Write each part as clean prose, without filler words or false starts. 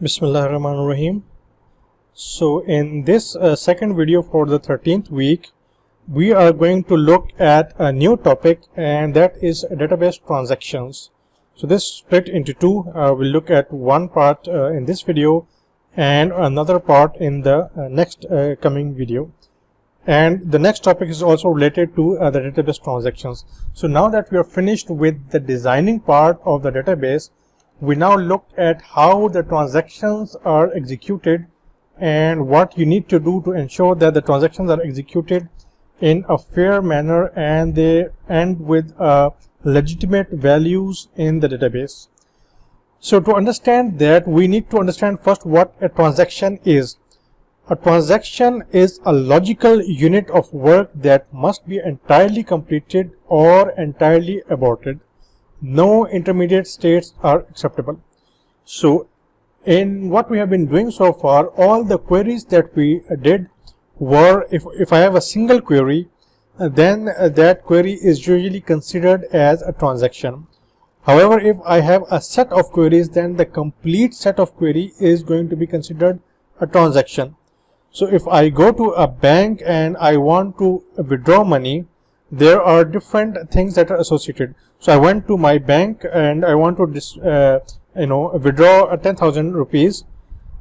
Bismillahirrahmanirrahim. So in this second video for the 13th week, we are going to look at a new topic, and that is database transactions. So this split into two. We'll look at one part in this video and another part in the next coming video. And the next topic is also related to the database transactions. So now that we are finished with the designing part of the database, we now look at how the transactions are executed and what you need to do to ensure that the transactions are executed in a fair manner and they end with legitimate values in the database. So to understand that, we need to understand first what a transaction is. A transaction is a logical unit of work that must be entirely completed or entirely aborted. No intermediate states are acceptable. So in what we have been doing so far, all the queries that we did were, if I have a single query, then that query is usually considered as a transaction. However, if I have a set of queries, then the complete set of query is going to be considered a transaction. So if I go to a bank and I want to withdraw money, there are different things that are associated. So I went to my bank and I want to withdraw 10,000 rupees.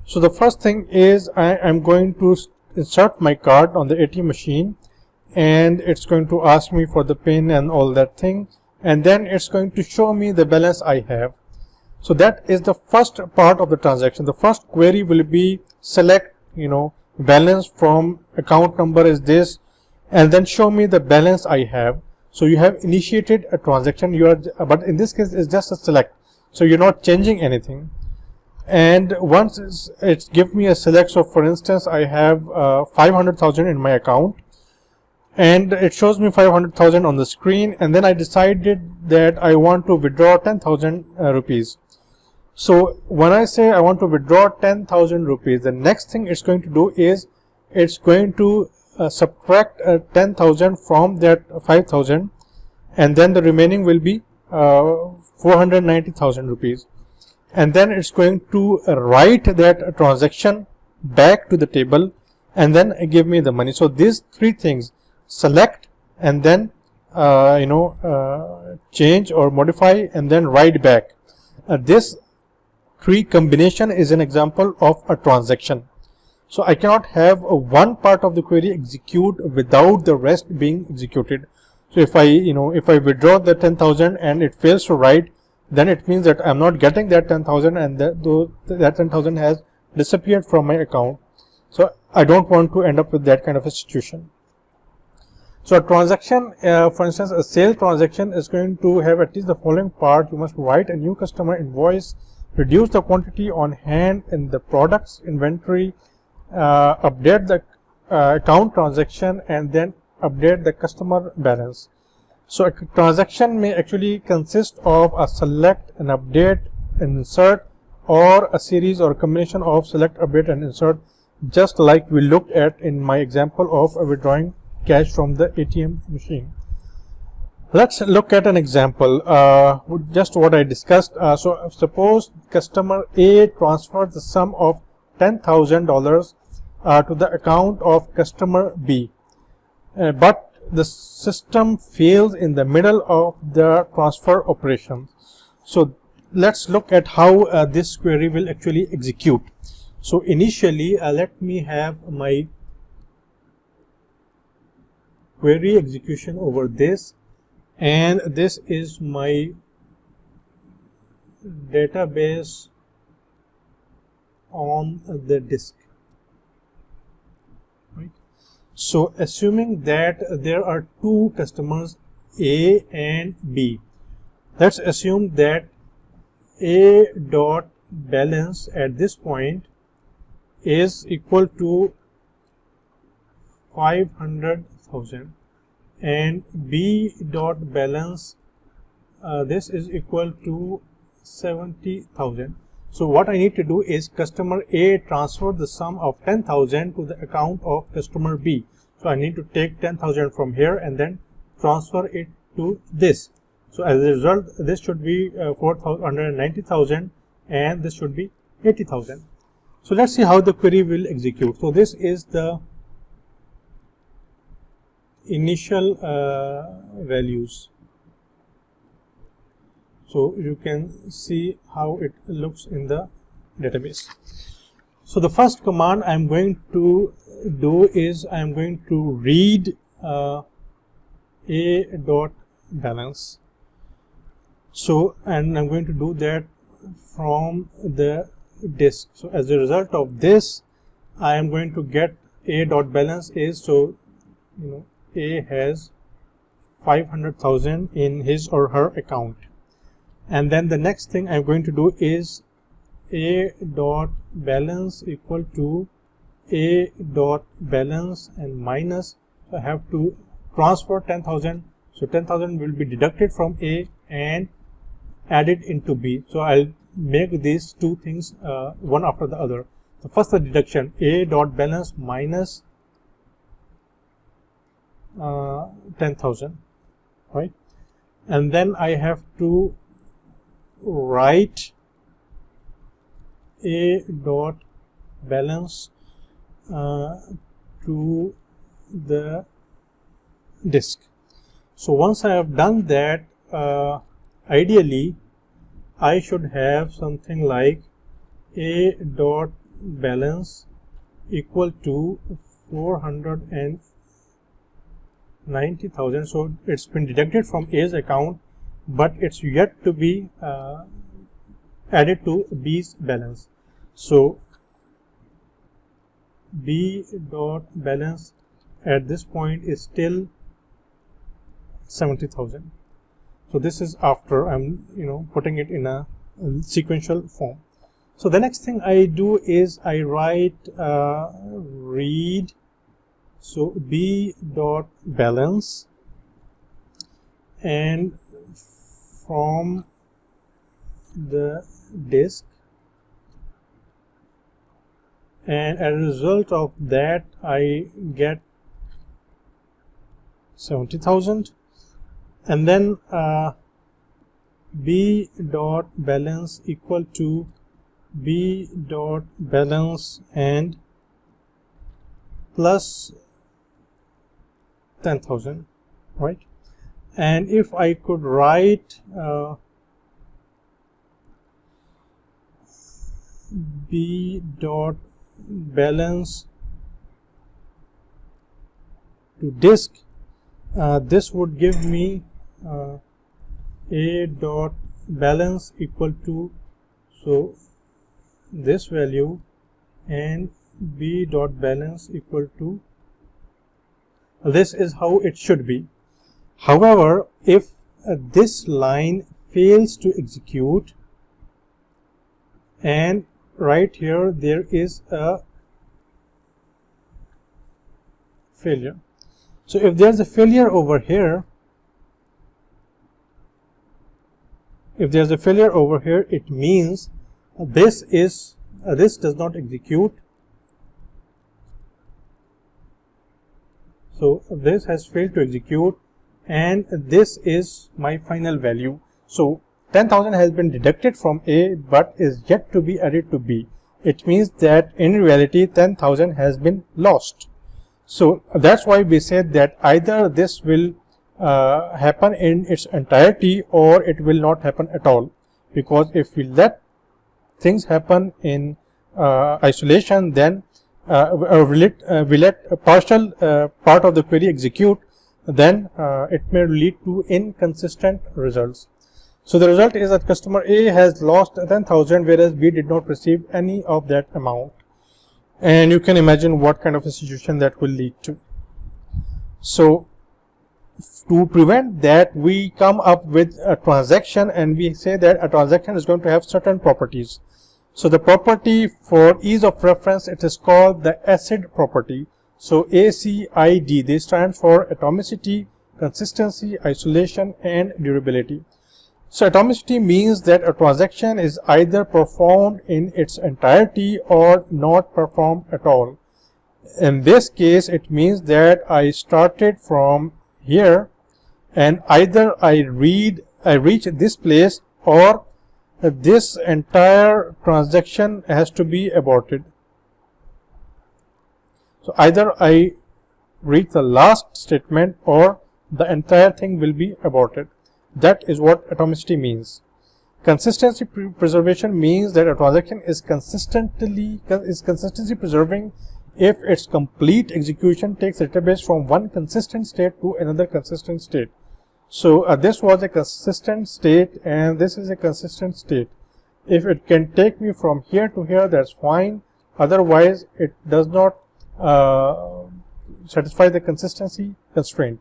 So the first thing is I am going to insert my card on the ATM machine, and it's going to ask me for the PIN and all that thing, and then it's going to show me the balance I have. So that is the first part of the transaction. The first query will be select balance from account number is this, and then show me the balance I have. So you have initiated a transaction, but in this case it's just a select, so you're not changing anything. And once it gives me a select, so for instance I have 500,000 in my account, and it shows me 500,000 on the screen, and then I decided that I want to withdraw 10,000 rupees. So when I say I want to withdraw 10,000 rupees, the next thing it's going to do is it's going to subtract 10,000 from that 5,000, and then the remaining will be 490,000 rupees, and then it's going to write that transaction back to the table and then give me the money. So these three things, select and then change or modify and then write back, this three combination is an example of a transaction. So I cannot have one part of the query execute without the rest being executed. So if I withdraw the 10,000 and it fails to write, then it means that I'm not getting that 10,000, and that 10,000 has disappeared from my account. So I don't want to end up with that kind of a situation. So a transaction, for instance, a sale transaction is going to have at least the following part. You must write a new customer invoice, reduce the quantity on hand in the products inventory, update the account transaction, and then update the customer balance. So a transaction may actually consist of a select, an update, an insert, or a series or a combination of select, update, and insert, just like we looked at in my example of withdrawing cash from the ATM machine. Let's look at an example, just what I discussed. So suppose customer A transfers the sum of $10,000 to the account of customer B, but the system fails in the middle of the transfer operation. So let's look at how this query will actually execute. So initially let me have my query execution over this, and this is my database on the disk. So assuming that there are two customers, A and B, let's assume that A dot balance at this point is equal to 500,000 and B dot balance this is equal to 70,000. So what I need to do is customer A transfer the sum of 10,000 to the account of customer B. So I need to take 10,000 from here and then transfer it to this. So as a result, this should be 490,000 and this should be 80,000. So let's see how the query will execute. So this is the initial values. So you can see how it looks in the database. So the first command I'm going to do is I'm going to read a dot balance. So, and I'm going to do that from the disk. So as a result of this, I am going to get a dot balance is, so A has 500,000 in his or her account. And then the next thing I'm going to do is a dot balance equal to a dot balance and minus, so I have to transfer 10,000. So 10,000 will be deducted from A and added into B. So I'll make these two things one after the other. So first the deduction, a dot balance minus 10,000, right? And then I have to write a dot balance to the disk. So once I have done that, ideally I should have something like a dot balance equal to 490,000. So it's been deducted from A's account, but it's yet to be added to B's balance. So B dot balance at this point is still 70,000. So this is after I'm putting it in a sequential form. So the next thing I do is I write read, so B dot balance, and from the disk, and as a result of that I get 70,000. And then B dot balance equal to B dot balance and plus 10,000, right? And if I could write B dot balance to disk, this would give me a dot balance equal to, so this value, and B dot balance equal to, this is how it should be. However, if this line fails to execute, and right here there is a failure. So if there's a failure over here, it means this does not execute. So this has failed to execute, and this is my final value. So 10,000 has been deducted from A but is yet to be added to B. It means that in reality 10,000 has been lost. So that's why we said that either this will happen in its entirety or it will not happen at all, because if we let things happen in isolation, then we let a partial part of the query execute, then it may lead to inconsistent results. So the result is that customer A has lost 10,000 whereas B did not receive any of that amount, and you can imagine what kind of a situation that will lead to. So to prevent that, we come up with a transaction, and we say that a transaction is going to have certain properties. So the property, for ease of reference, it is called the ACID property. So ACID, they stand for atomicity, consistency, isolation, and durability. So atomicity means that a transaction is either performed in its entirety or not performed at all. In this case, it means that I started from here, and either I reach this place, or this entire transaction has to be aborted. So either I reach the last statement or the entire thing will be aborted. That is what atomicity means. Consistency preservation means that a transaction is consistently preserving if its complete execution takes database from one consistent state to another consistent state. So this was a consistent state and this is a consistent state. If it can take me from here to here, that's fine. Otherwise, it does not satisfy the consistency constraint.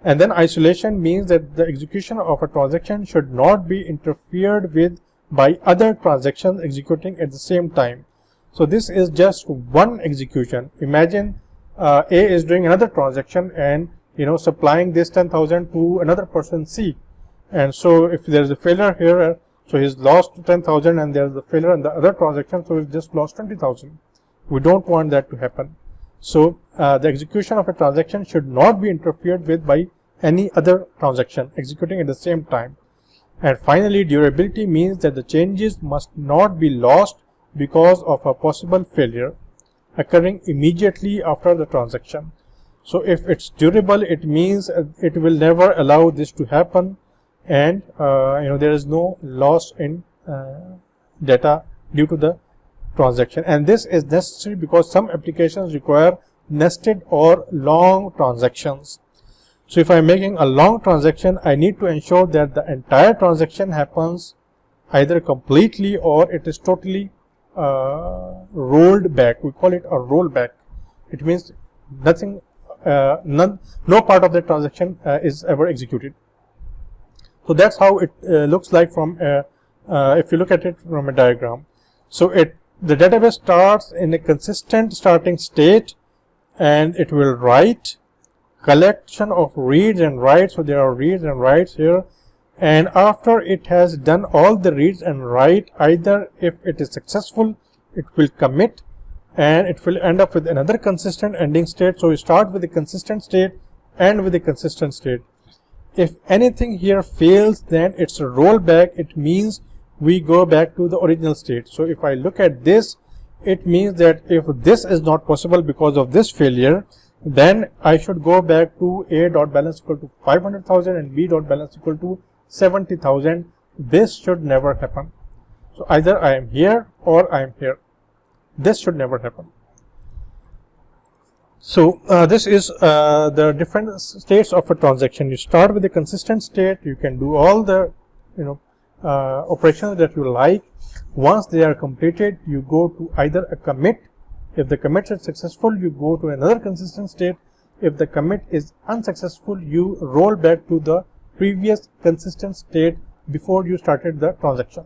And then isolation means that the execution of a transaction should not be interfered with by other transactions executing at the same time. So this is just one execution. Imagine A is doing another transaction and supplying this 10,000 to another person C, and so if there is a failure here, so he's lost 10,000 and there is a failure in the other transaction, so he's just lost 20,000. We don't want that to happen. So the execution of a transaction should not be interfered with by any other transaction executing at the same time. And finally, durability means that the changes must not be lost because of a possible failure occurring immediately after the transaction. So if it's durable, it means it will never allow this to happen, and there is no loss in data due to the transaction. And this is necessary because some applications require nested or long transactions. So if I'm making a long transaction, I need to ensure that the entire transaction happens either completely or it is totally rolled back. We call it a rollback. It means nothing, no part of the transaction is ever executed. So that's how it looks like from if you look at it from a diagram. So the database starts in a consistent starting state, and it will write collection of reads and writes. So there are reads and writes here, and after it has done all the reads and write, either if it is successful, it will commit and it will end up with another consistent ending state. So we start with a consistent state, end with a consistent state. If anything here fails, then it's a rollback. It means we go back to the original state. So if I look at this, it means that if this is not possible because of this failure, then I should go back to A dot balance equal to 500,000 and B dot balance equal to 70,000. This should never happen. So either I am here or I am here. This should never happen. So this is the different states of a transaction. You start with a consistent state. You can do all the operations that you like. Once they are completed, you go to either a commit. If the commit is successful, you go to another consistent state. If the commit is unsuccessful, you roll back to the previous consistent state before you started the transaction.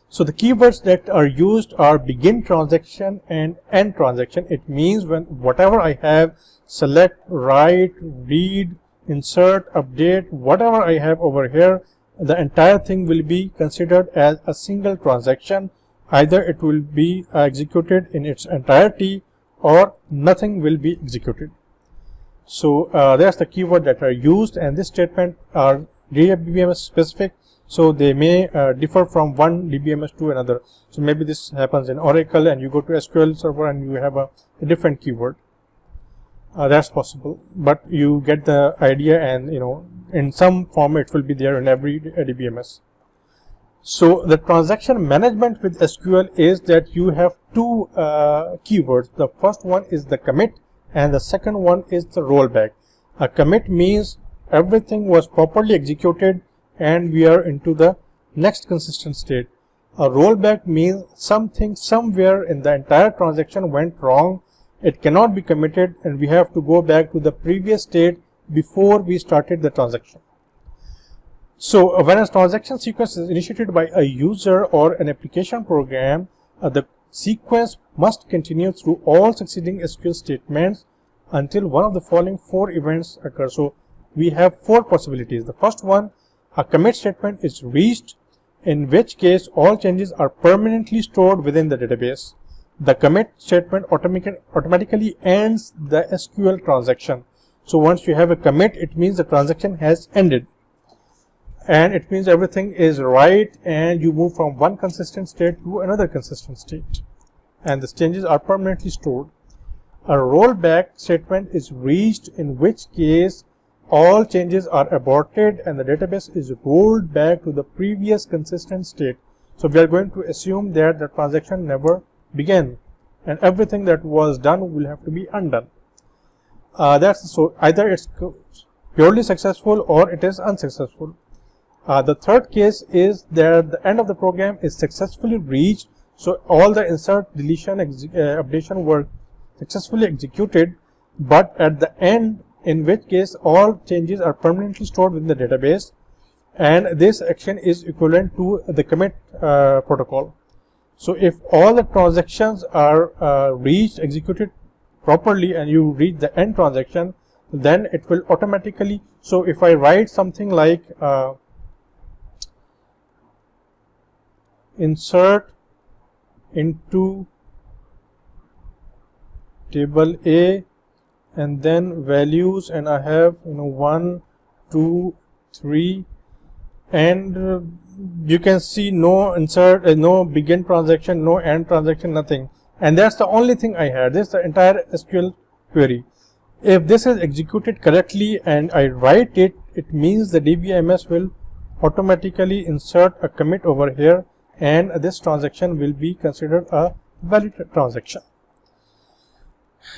So the keywords that are used are begin transaction and end transaction. It means when whatever I have, select, write, read, insert, update, whatever I have over here, the entire thing will be considered as a single transaction. Either it will be executed in its entirety or nothing will be executed. So there's the keyword that are used, and this statement are DBMS specific, so they may differ from one DBMS to another. So maybe this happens in Oracle and you go to SQL Server and you have a different keyword. That's possible, but you get the idea, and in some form it will be there in every DBMS. So the transaction management with SQL is that you have two keywords. The first one is the commit and the second one is the rollback. A commit means everything was properly executed and we are into the next consistent state. A rollback means something somewhere in the entire transaction went wrong. It cannot be committed and we have to go back to the previous state before we started the transaction. So when a transaction sequence is initiated by a user or an application program, the sequence must continue through all succeeding SQL statements until one of the following four events occur. So we have four possibilities. The first one, a commit statement is reached, in which case all changes are permanently stored within the database. The commit statement automatically ends the SQL transaction. So once you have a commit, it means the transaction has ended. and it means everything is right, and you move from one consistent state to another consistent state, and the changes are permanently stored. A rollback statement is reached, in which case all changes are aborted and the database is rolled back to the previous consistent state. So we are going to assume that the transaction never began, and everything that was done will have to be undone. So either it's purely successful or it is unsuccessful. The third case is that the end of the program is successfully reached, so all the insert, deletion, updation were successfully executed, but at the end, in which case all changes are permanently stored within the database, and this action is equivalent to the commit protocol. So if all the transactions are reached, executed properly, and you reach the end transaction, then it will automatically, so if I write something like insert into table A and then values, and I have 1, 2, 3, and you can see no insert, no begin transaction, no end transaction, nothing, and that's the only thing I had. This is the entire SQL query. If this is executed correctly and I write it, it means the DBMS will automatically insert a commit over here, and this transaction will be considered a valid transaction.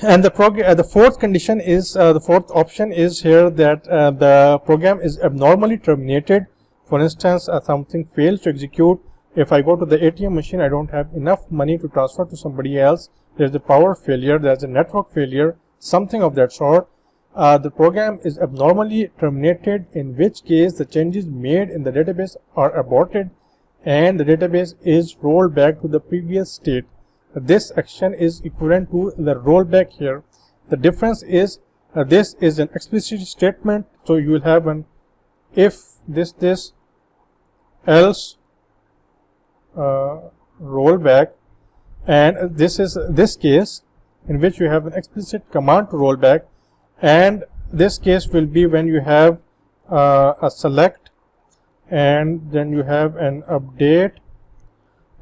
And the fourth condition is, the fourth option is here, that the program is abnormally terminated. For instance, something fails to execute. If I go to the ATM machine, I don't have enough money to transfer to somebody else. There's a power failure, there's a network failure, something of that sort. The program is abnormally terminated, in which case the changes made in the database are aborted and the database is rolled back to the previous state. This action is equivalent to the rollback here. The difference is this is an explicit statement, so you will have an if this else rollback, and this is this case in which you have an explicit command to roll back, and this case will be when you have a select, and then you have an update,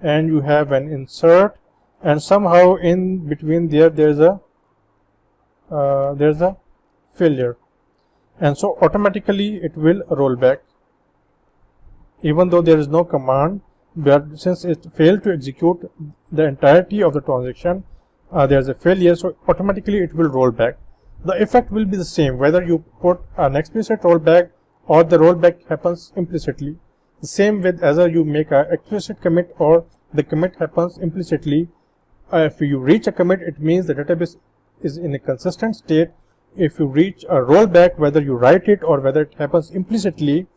and you have an insert, and somehow in between there's a failure, and so automatically it will roll back even though there is no command. But since it failed to execute the entirety of the transaction, there is a failure, so automatically it will roll back. The effect will be the same whether you put an explicit rollback or the rollback happens implicitly. The same with either you make an explicit commit or the commit happens implicitly. If you reach a commit, it means the database is in a consistent state. If you reach a rollback, whether you write it or whether it happens implicitly,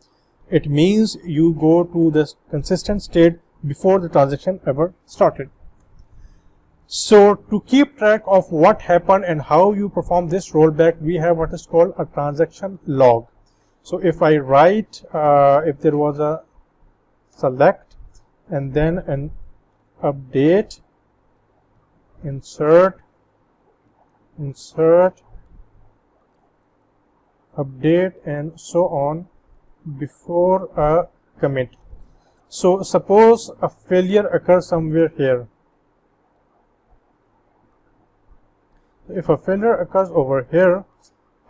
it means you go to this consistent state before the transaction ever started. So to keep track of what happened and how you perform this rollback, we have what is called a transaction log. So if I write, if there was a select and then an update, insert, update, and so on before a commit. So suppose a failure occurs somewhere here. If a failure occurs over here,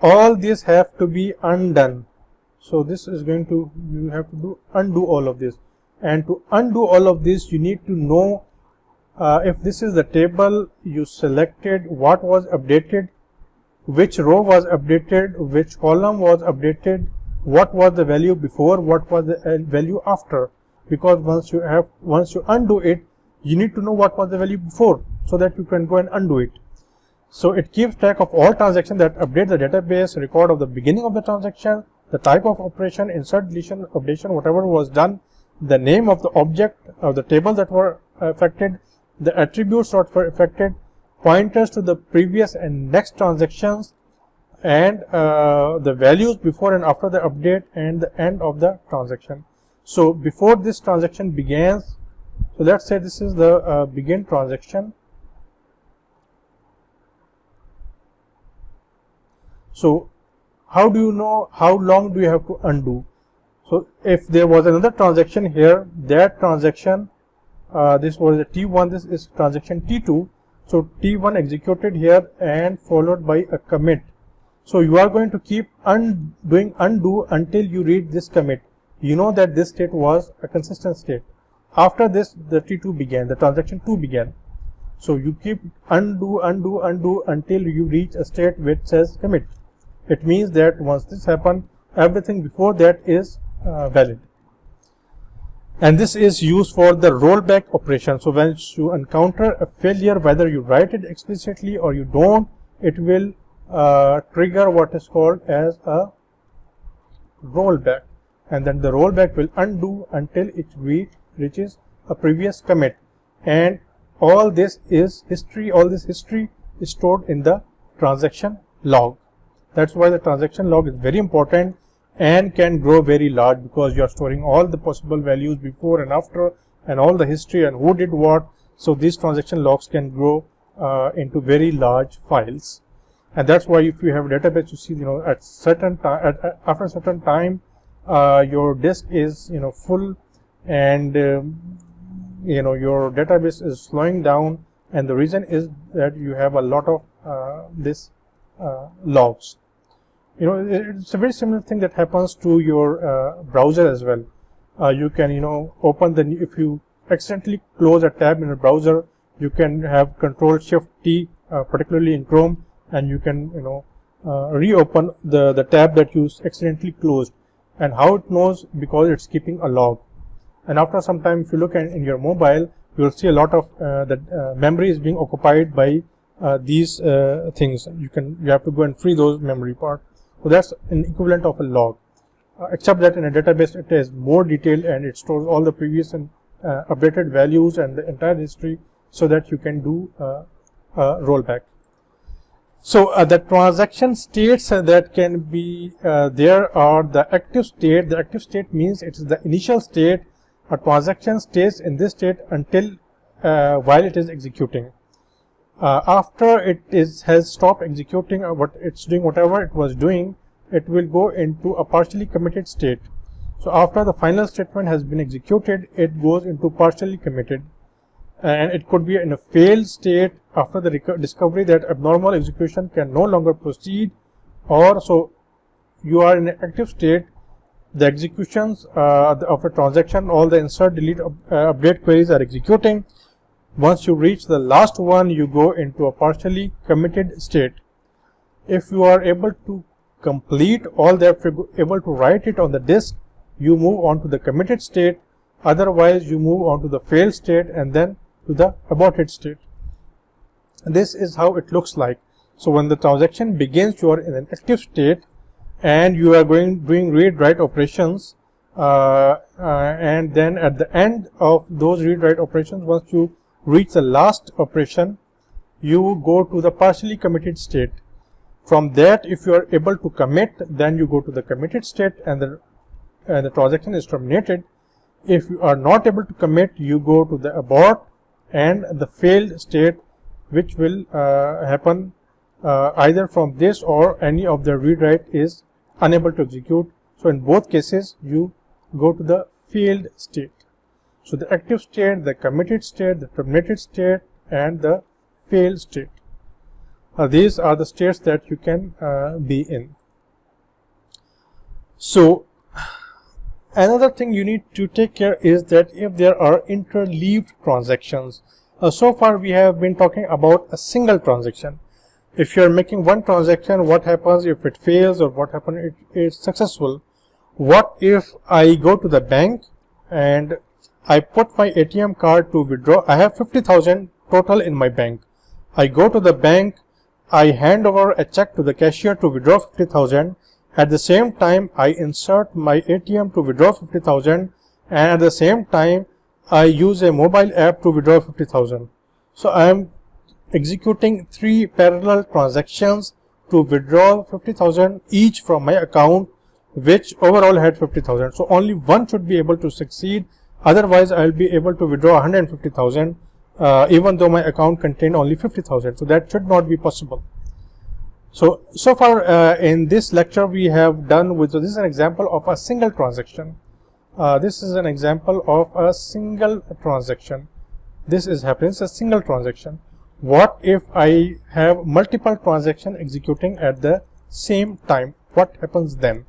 all these have to be undone. So this is going to, you have to undo all of this, and to undo all of this you need to know if this is the table you selected, what was updated, which row was updated, which column was updated, what was the value before, what was the value after, because once you undo it, you need to know what was the value before so that you can go and undo it. So it keeps track of all transactions that update the database, record of the beginning of the transaction, the type of operation, insert, deletion, updation, whatever was done, the name of the object of the table that were affected, the attributes that were affected, pointers to the previous and next transactions, and the values before and after the update, and the end of the transaction. So before this transaction begins, so let's say this is the begin transaction. So how do you know how long do you have to undo? So if there was another transaction here, that transaction, this was a T1, this is transaction T2. So T1 executed here and followed by a commit. So you are going to keep doing undo until you reach this commit. You know that this state was a consistent state. After this, the T2 began, the transaction 2 began. So you keep undo until you reach a state which says commit. It means that once this happens, everything before that is valid. And this is used for the rollback operation. So when you encounter a failure, whether you write it explicitly or you don't, it will trigger what is called as a rollback, and then the rollback will undo until it reaches a previous commit. And all this is history, all this history is stored in the transaction log. That's why the transaction log is very important and can grow very large, because you are storing all the possible values before and after and all the history and who did what. So these transaction logs can grow into very large files. And that's why if you have a database, you see, at certain time, after a certain time, your disk is, full, and your database is slowing down, and the reason is that you have a lot of this logs. It's a very similar thing that happens to your browser as well. You can, open if you accidentally close a tab in a browser, you can have Control-Shift-T, particularly in Chrome, and you can reopen the tab that you accidentally closed. And how it knows? Because it's keeping a log. And after some time, if you look in your mobile, you will see a lot of the memory is being occupied by these things. You have to go and free those memory part. So that's an equivalent of a log, except that in a database it is more detailed and it stores all the previous and updated values and the entire history, so that you can do rollback. So the transaction states that can be there are the active state. The active state means it is the initial state. A transaction stays in this state until while it is executing. After it has stopped executing, what it's doing, whatever it was doing, it will go into a partially committed state. So after the final statement has been executed, it goes into partially committed. And it could be in a failed state after the discovery that abnormal execution can no longer proceed, or so you are in an active state. The executions of a transaction, all the insert, delete, update queries are executing. Once you reach the last one, you go into a partially committed state. If you are able to complete all that, if you're able to write it on the disk, you move on to the committed state. Otherwise, you move on to the failed state and then to the aborted state. This is how it looks like. So when the transaction begins, you are in an active state and you are doing read-write operations, and then at the end of those read-write operations, once you reach the last operation, you go to the partially committed state. From that, if you are able to commit, then you go to the committed state and the transaction is terminated. If you are not able to commit, you go to the abort and the failed state, which will happen either from this or any of the read-write is unable to execute. So in both cases, you go to the failed state. So the active state, the committed state, the terminated state, and the failed state. These are the states that you can be in. So another thing you need to take care is that if there are interleaved transactions. So far we have been talking about a single transaction. If you are making one transaction, what happens if it fails, or what happens if it is successful? What if I go to the bank and I put my ATM card to withdraw? I have 50,000 total in my bank. I go to the bank, I hand over a check to the cashier to withdraw 50,000. At the same time, I insert my ATM to withdraw 50,000, and at the same time, I use a mobile app to withdraw 50,000. So I am executing 3 parallel transactions to withdraw 50,000 each from my account, which overall had 50,000. So only one should be able to succeed. Otherwise, I will be able to withdraw 150,000, even though my account contained only 50,000. So that should not be possible. So far in this lecture we have done with, so this is an example of a single transaction. this is an example of a single transaction. This is happening, it's a single transaction. What if I have multiple transactions executing at the same time? What happens then?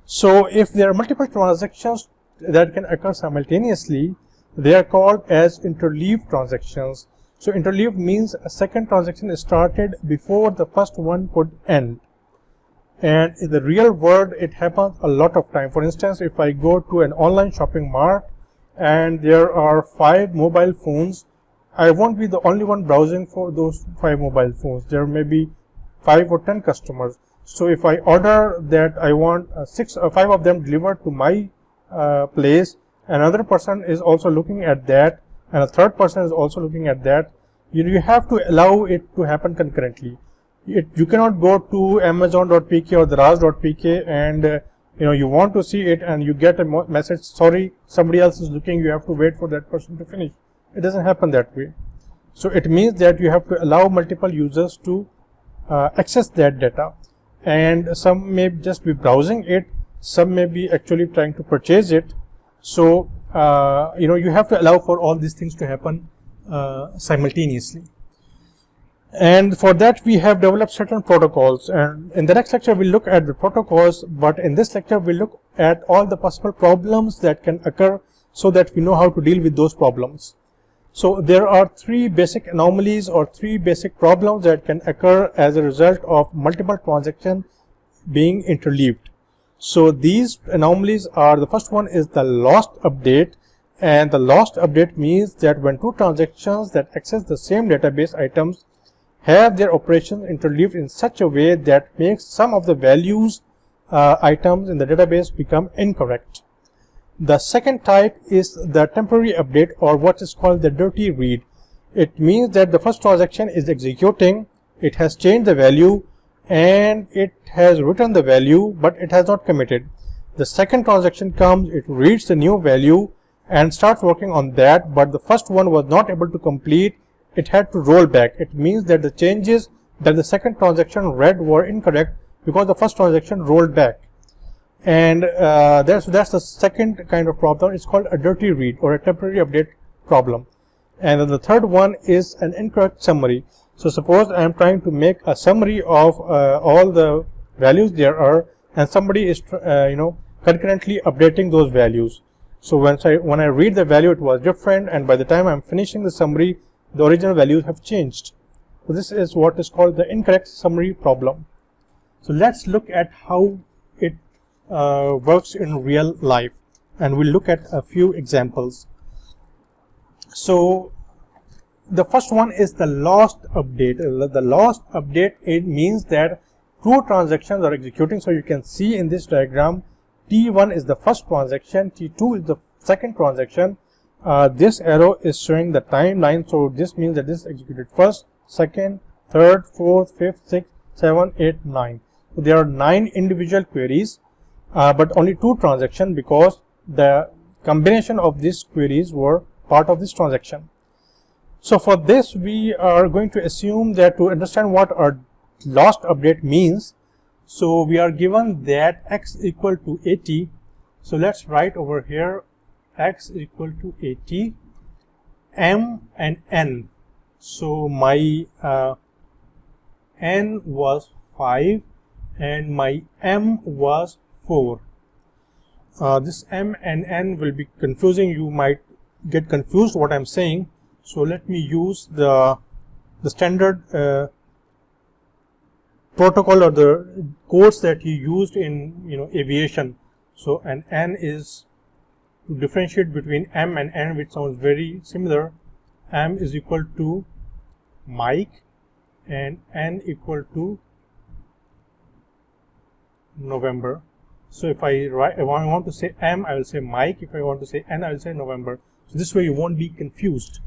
So if there are multiple transactions that can occur simultaneously, they are called as interleaved transactions. So interleaved means a second transaction is started before the first one could end. And in the real world, it happens a lot of time. For instance, if I go to an online shopping mart and there are 5 mobile phones, I won't be the only one browsing for those 5 mobile phones. There may be 5 or 10 customers. So if I order that I want 6 or 5 of them delivered to my place, another person is also looking at that, and a third person is also looking at that, you have to allow it to happen concurrently. You cannot go to Amazon.pk or Daraz.pk and you want to see it and you get a message, sorry, somebody else is looking, you have to wait for that person to finish. It doesn't happen that way. So it means that you have to allow multiple users to access that data, and some may just be browsing it, some may be actually trying to purchase it. So you have to allow for all these things to happen simultaneously. And for that we have developed certain protocols, and in the next lecture we'll look at the protocols, but in this lecture we'll look at all the possible problems that can occur so that we know how to deal with those problems. So there are 3 basic anomalies or 3 basic problems that can occur as a result of multiple transactions being interleaved. So these anomalies are, the first one is the lost update, and the lost update means that when 2 transactions that access the same database items have their operations interleaved in such a way that makes some of the values items in the database become incorrect. The second type is the temporary update, or what is called the dirty read. It means that the first transaction is executing, it has changed the value and it has written the value, but it has not committed. The second transaction comes, it reads the new value and starts working on that, but the first one was not able to complete, it had to roll back. It means that the changes that the second transaction read were incorrect because the first transaction rolled back. And that's the second kind of problem. It's called a dirty read or a temporary update problem. And then the third one is an incorrect summary. So suppose I am trying to make a summary of all the values there are, and somebody is concurrently updating those values. So when I read the value, it was different, and by the time I'm finishing the summary, the original values have changed. So this is what is called the incorrect summary problem. So let's look at how it works in real life, and we'll look at a few examples. So the first one is the lost update. The lost update, it means that 2 transactions are executing. So you can see in this diagram, T1 is the first transaction, T2 is the second transaction. This arrow is showing the timeline, so this means that this is executed first, second, third, fourth, fifth, sixth, 7, 8, 9. So there are 9 individual queries, but only 2 transactions because the combination of these queries were part of this transaction. So for this we are going to assume that to understand what our lost update means, so we are given that x equal to 80. So let's write over here x equal to 80, m and n. So my n was 5 and my m was 4. This m and n will be confusing. You might get confused what I'm saying. So let me use the standard protocol or the codes that you used in aviation. So an n is to differentiate between m and n, which sounds very similar. M is equal to Mike and n equal to November. So if I want to say m, I will say Mike. If I want to say n, I will say November. So this way you won't be confused.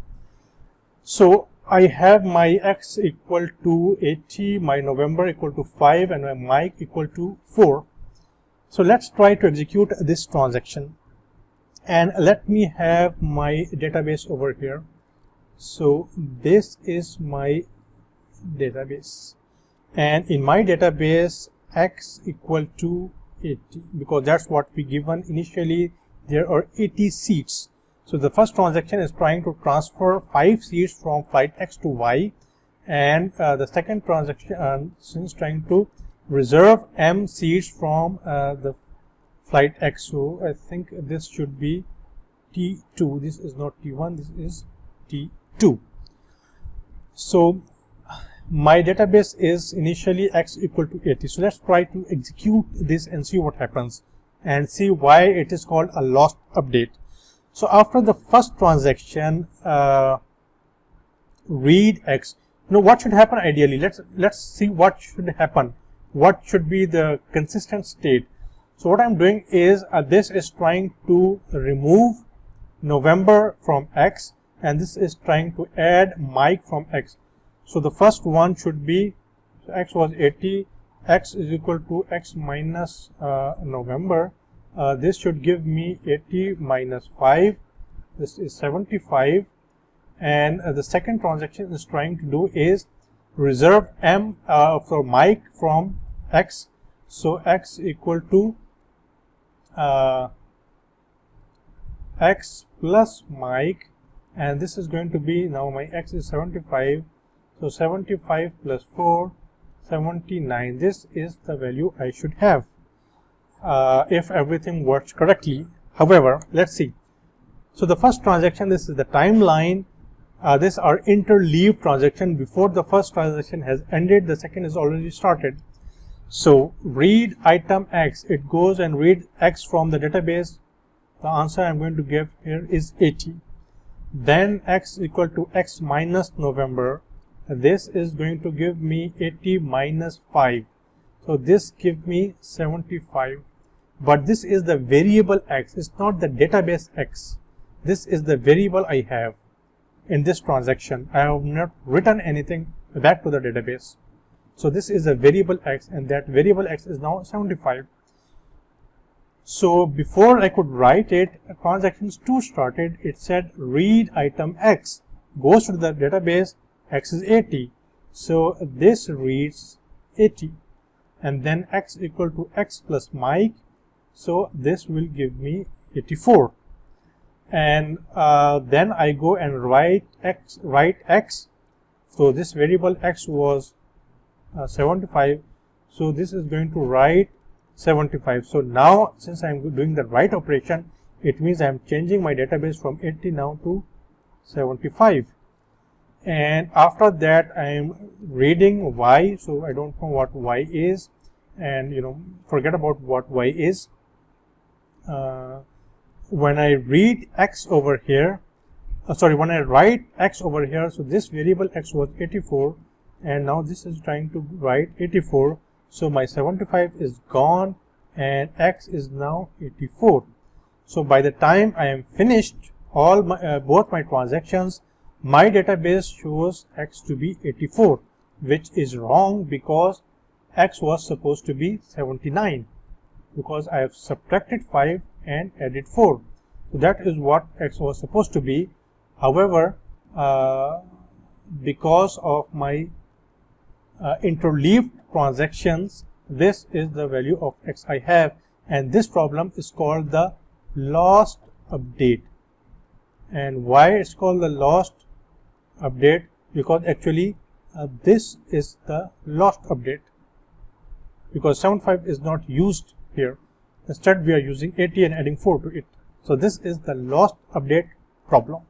So I have my x equal to 80, my November equal to 5, and my Mike equal to 4. So let's try to execute this transaction. And let me have my database over here. So this is my database. And in my database, x equal to 80, because that's what we given initially there are 80 seats. So the first transaction is trying to transfer 5 seats from flight X to Y, and the second transaction is trying to reserve M seats from the flight X. So I think this should be T2. This is not T1, this is T2. So my database is initially X equal to 80. So let's try to execute this and see what happens and see why it is called a lost update. So after the first transaction, read X. Now what should happen ideally? Let's see what should happen. What should be the consistent state? So what I'm doing is this is trying to remove November from X, and this is trying to add Mike from X. So the first one should be, so X was 80, X is equal to X minus November. This should give me 80 minus 5. This is 75. And the second transaction is trying to do is reserve M for Mike from X. So X equal to X plus Mike, and this is going to be, now my X is 75. So 75 plus 4, 79. This is the value I should have if everything works correctly. However, let's see. So the first transaction, this is the timeline. This are interleaved transaction. Before the first transaction has ended, the second is already started. So read item X. It goes and read X from the database. The answer I'm going to give here is 80. Then X equal to X minus November. This is going to give me 80 minus 5. So this gives me 75. But this is the variable X. It's not the database X. This is the variable I have in this transaction. I have not written anything back to the database. So this is a variable X, and that variable X is now 75. So before I could write it, transactions 2 started. It said read item X, goes to the database, X is 80. So this reads 80, and then X equal to X plus Mike. So this will give me 84. And then I go and write X. So this variable X was 75. So this is going to write 75. So now, since I'm doing the write operation, it means I'm changing my database from 80 now to 75. And after that, I am reading Y. So I don't know what Y is, and forget about what Y is. When I read X over here, when I write X over here, so this variable X was 84, and now this is trying to write 84. So my 75 is gone, and X is now 84. So by the time I am finished all my both my transactions, my database shows X to be 84, which is wrong because X was supposed to be 79, because I have subtracted 5 and added 4. So that is what X was supposed to be. However, because of my interleaved transactions, this is the value of X I have, and this problem is called the lost update. And why it's called the lost update? Because actually this is the lost update, because 75 is not used here. Instead we are using 80 and adding 4 to it. So this is the lost update problem.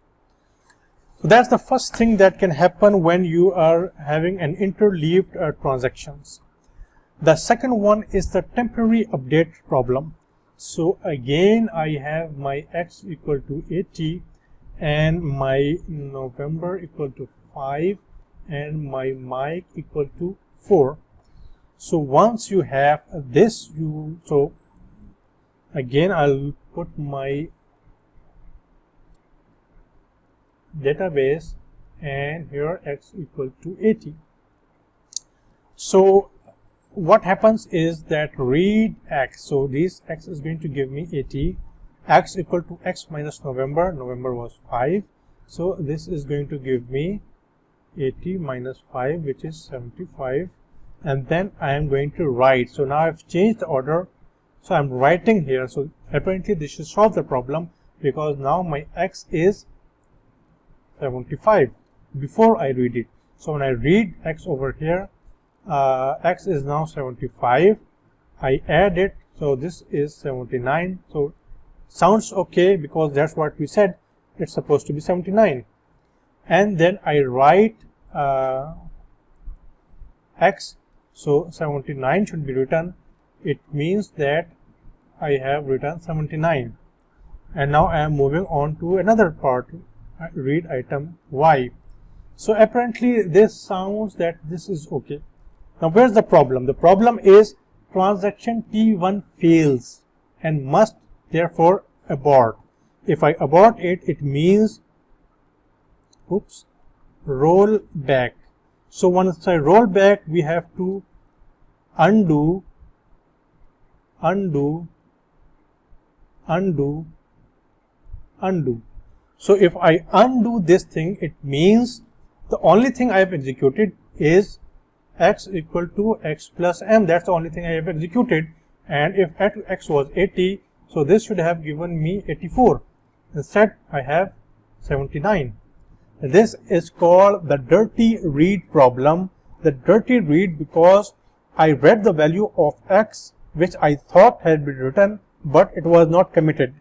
So that's the first thing that can happen when you are having an interleaved transactions. The second one is the temporary update problem. So again, I have my X equal to 80 and my November equal to 5 and my Mike equal to 4. So once you have this, so again I'll put my database, and here X equal to 80. So what happens is that read X, so this X is going to give me 80, X equal to X minus November. November was 5, so this is going to give me 80 minus 5, which is 75, and then I am going to write. So now I've changed the order. So I'm writing here. So apparently this should solve the problem, because now my x is 75 before I read it. So when I read x over here, x is now 75. I add it, so this is 79. So sounds okay, because that's what we said, it's supposed to be 79. And then I write x, so 79 should be written. It means that I have written 79. And now I am moving on to another part, read item y. So apparently this sounds that this is okay. Now where's the problem? The problem is transaction T1 fails and must therefore abort. If I abort it, it means roll back. So once I roll back, we have to undo. So if I undo this thing, it means the only thing I have executed is x equal to x plus m. That's the only thing I have executed. And if x was 80, so this should have given me 84. Instead, I have 79. This is called the dirty read problem. The dirty read because I read the value of x which I thought had been written, but it was not committed.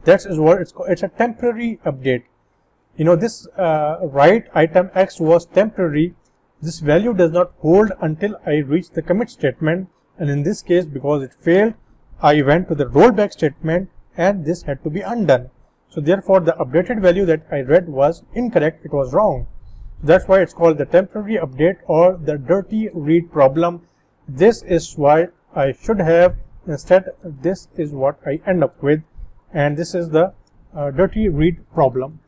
That is what it's called. It's a temporary update. You know, this write item x was temporary. This value does not hold until I reach the commit statement, and in this case, because it failed, I went to the rollback statement and this had to be undone. So therefore the updated value that I read was incorrect, it was wrong. That's why it's called the temporary update or the dirty read problem. This is why I should have, instead this is what I end up with, and this is the dirty read problem.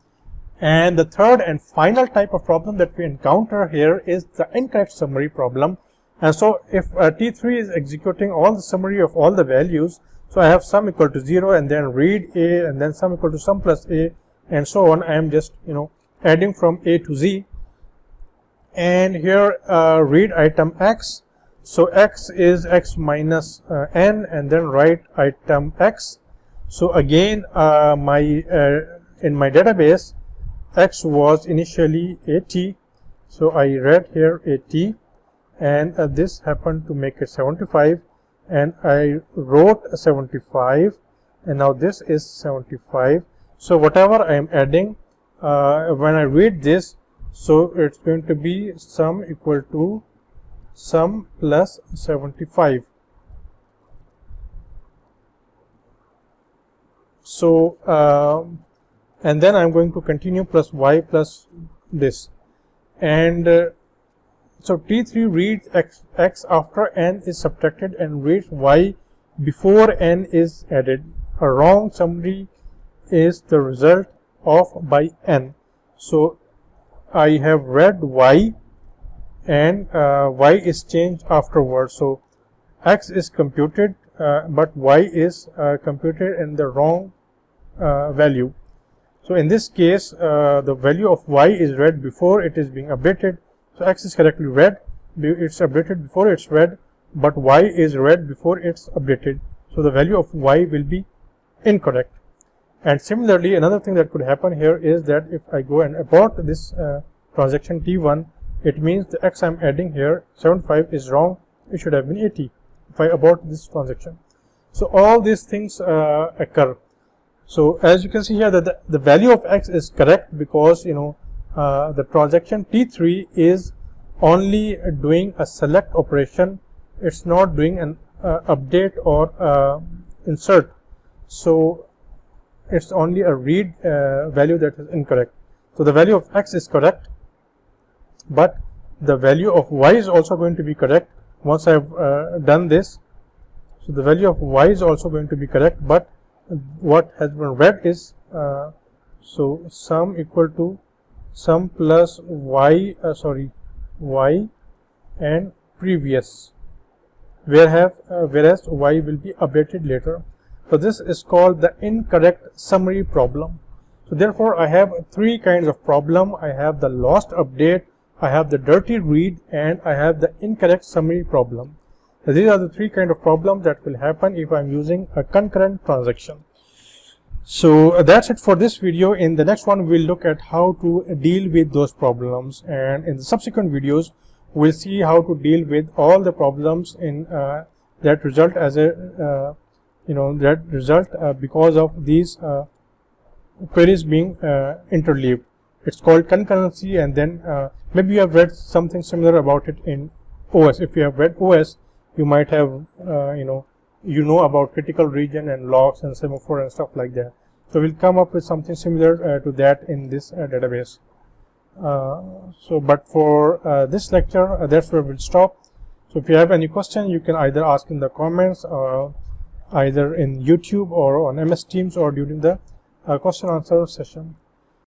And the third and final type of problem that we encounter here is the incorrect summary problem. And so if T3 is executing all the summary of all the values, so I have sum equal to 0 and then read a and then sum equal to sum plus a and so on. I am just adding from a to z. And here read item x. So x is x minus n, and then write item x. So again in my database x was initially 80, so I read here 80, and this happened to make it 75, and I wrote 75, and now this is 75. So whatever I am adding, when I read this, so it's going to be sum equal to sum plus 75. So and then I'm going to continue plus y plus this, and so T3 reads x after n is subtracted and reads y before n is added. A wrong summary is the result of by n. So I have read y and y is changed afterwards. So x is computed, but y is computed in the wrong value. So in this case, the value of y is read before it is being updated. So x is correctly read, it's updated before it's read, but y is read before it's updated. So the value of y will be incorrect. And similarly, another thing that could happen here is that if I go and abort this transaction T1, it means the x I'm adding here, 75, is wrong. It should have been 80 if I abort this transaction. So all these things occur. So as you can see here, that the value of x is correct because the transaction T3 is only doing a select operation. It's not doing an update or insert. So it's only a read value that is incorrect. So the value of x is correct, but the value of y is also going to be correct once I've done this. So the value of y is also going to be correct, but what has been read is so sum equal to sum plus y y and previous, whereas y will be updated later. So this is called the incorrect summary problem. So therefore I have three kinds of problem. I have the lost update, I have the dirty read, and I have the incorrect summary problem. These are the three kind of problems that will happen if I'm using a concurrent transaction. So that's it for this video. In the next one, we'll look at how to deal with those problems, and in the subsequent videos we'll see how to deal with all the problems in that result as a because of these queries being interleaved. It's called concurrency, and then maybe you have read something similar about it in OS. If you have read OS, you might have you know about critical region and locks and semaphore and stuff like that. So we'll come up with something similar to that in this database. But for this lecture, that's where we'll stop. So if you have any question, you can either ask in the comments, either in YouTube or on MS Teams, or during the question answer session.